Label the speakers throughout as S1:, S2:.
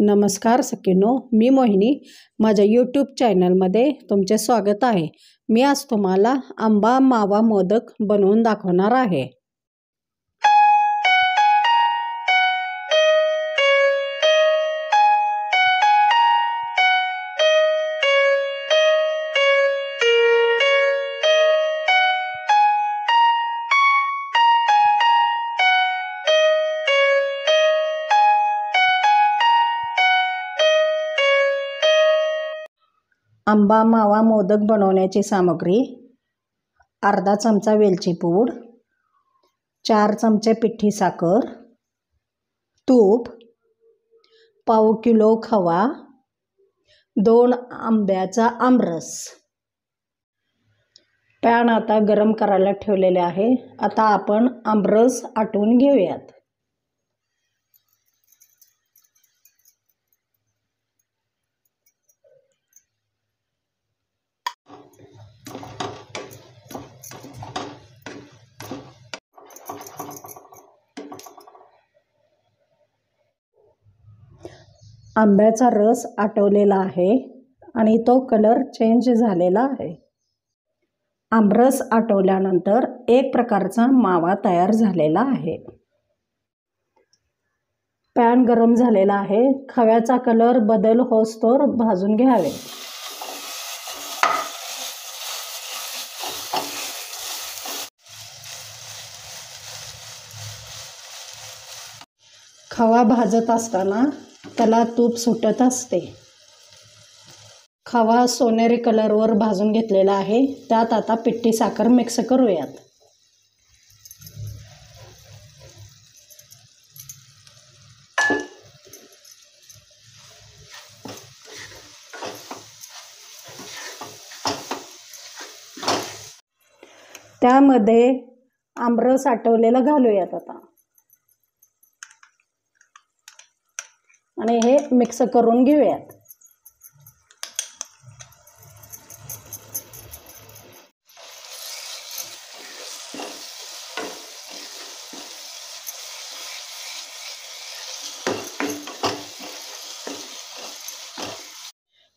S1: नमस्कार सखींनो, मी मोहिनी. माझ्या यूट्यूब चॅनलमध्ये तुमचे स्वागत आहे. मी आज तुम्हाला आंबा मावा मोदक बनवून दाखवणार आहे. आंबा मावा मोदक बनवण्याची सामग्री: अर्धा चमचा वेलची पूड, 4 चमचे पिठी साखर, तूप, पाव किलो खवा, 2 आंब्याचा आमरस. पॅन आता गरम करायला ठेवलेले आहे. आता आपण आमरस आटवून घेऊयात. आंब्याचा रस आटवलेला आहे आणि तो कलर चेंज झालेला आहे. आमरस आटवल्यानंतर एक प्रकारचा मावा तयार झालेला आहे. पॅन गरम झालेला आहे. खव्याचा कलर बदल होस्तोवर भाजून घ्यावे. खवा भाजत असताना त्याला तूप सुटत असते. खवा सोनेरी कलरवर भाजून घेतलेला आहे. त्यात आता पिठी साखर मिक्स करूयात. त्यामध्ये आमरस आटवलेलं घालूयात आता आणि हे मिक्स करून घेऊयात.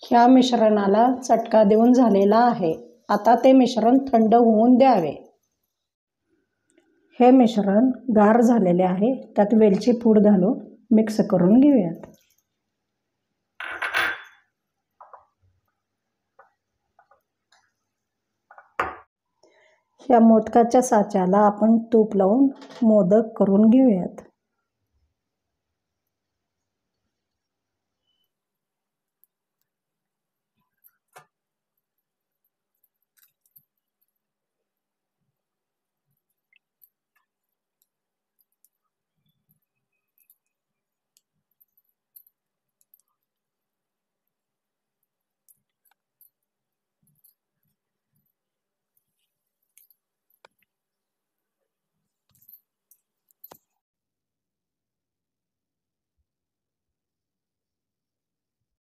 S1: ह्या मिश्रणाला चटका देऊन झालेला आहे. आता ते मिश्रण थंड होऊन द्यावे. हे मिश्रण गार झालेले आहे. त्यात वेलची पूड घालून मिक्स करून घेऊयात. ह्या मोदकाच्या साच्याला आपण तूप लावून मोदक करून घेऊयात.